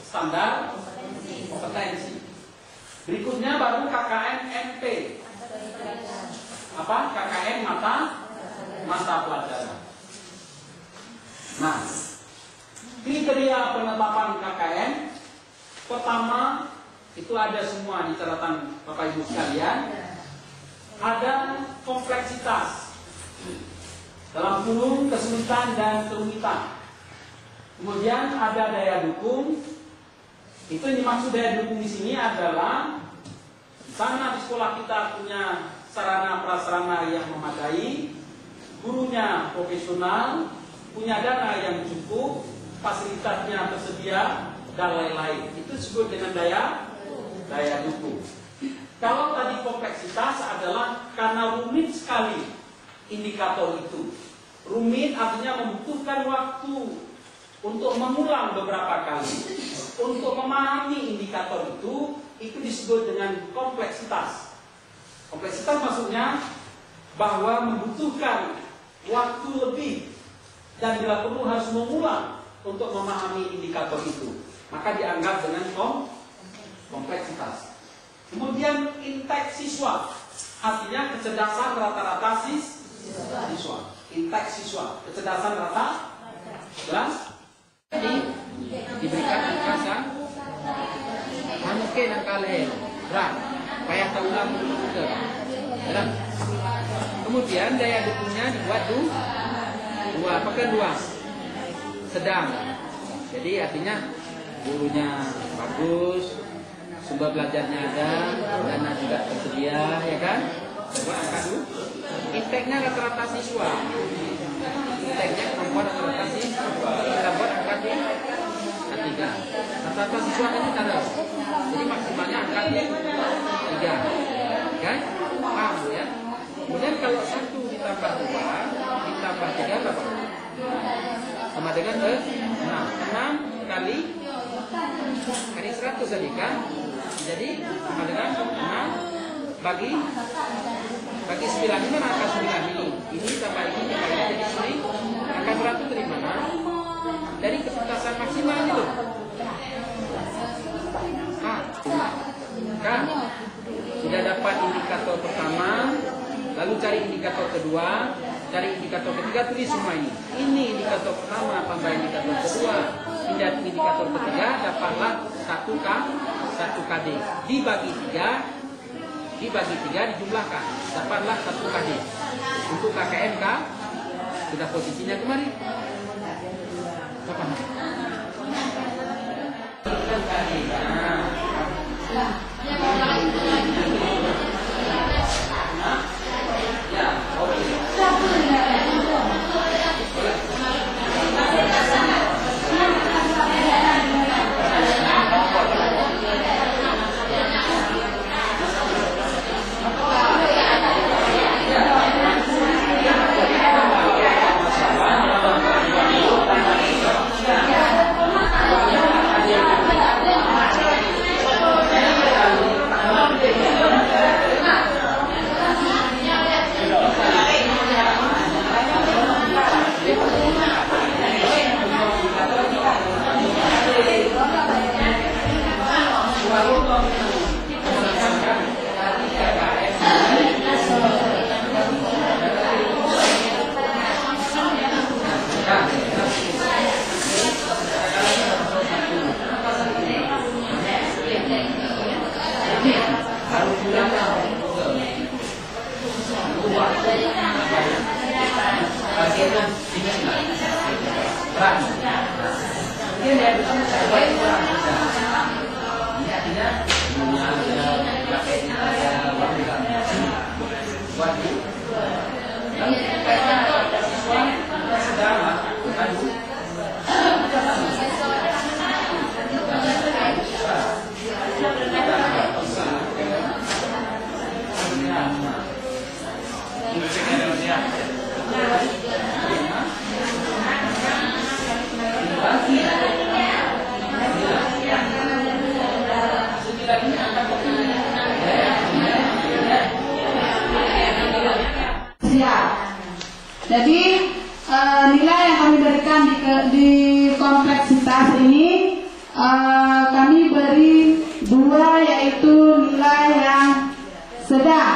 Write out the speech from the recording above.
standar kompetensi. Berikutnya baru KKN MP. Apa? KKN mata pelajaran. Nah, kriteria penetapan KKN pertama itu ada semua di catatan Bapak Ibu sekalian. Ada kompleksitas dalam kurung kesulitan dan kerumitan. Kemudian ada daya dukung. Itu yang dimaksud daya dukung di sini adalah di sana di sekolah kita punya sarana prasarana yang memadai, gurunya profesional, punya dana yang cukup, fasilitasnya tersedia dan lain-lain. Itu disebut dengan daya dukung. Kalau tadi kompleksitas adalah karena rumit sekali indikator itu. Rumit artinya membutuhkan waktu untuk mengulang beberapa kali. Untuk memahami indikator itu disebut dengan kompleksitas. Kompleksitas maksudnya bahwa membutuhkan waktu lebih dan bila perlu harus mengulang untuk memahami indikator itu. Maka dianggap dengan kompleksitas. Kemudian intek siswa, artinya kecerdasan rata-rata siswa. Intek siswa, kecerdasan rata, jelas? Jadi diberikan angkasan, mungkin angkale berat, payah tak ulang ke, jelas? Kemudian daya dukungnya dibuat dua, sedang. Jadi artinya gurunya bagus, sumber belajarnya ada, dana juga tersedia, ya kan? Coba angka dulu. Inteknya rata-rata siswa. Inteknya kemampuan rata-rata siswa. Kita buat angka di A3. Rata-rata siswa ini taruh. Jadi maksimalnya angka di 3. Kan? Paham ya? Kemudian kalau 1 ditambah 2 ditambah 3 berapa? Sama dengan 6 kali 100 tadi kan? Jadi sama dengan 6 bagi 9 ini mana angka 9 ini? Ini tambah ini jadi 10. Angka 100 dari mana? Dari kecerdasan maksimal itu. Kan? Sudah dapat indikator pertama, lalu cari indikator kedua, cari indikator ketiga, tulis semua ini. Ini indikator pertama tambah indikator kedua, indikator ketiga dapatlah 1 KD. Dibagi 3 dijumlahkan, dapatlah 1 KD. Untuk KKN sudah posisinya kemari. Apa? Jadi nilai yang kami berikan di kompleksitas ini dari 2 yaitu nilai yang sedang.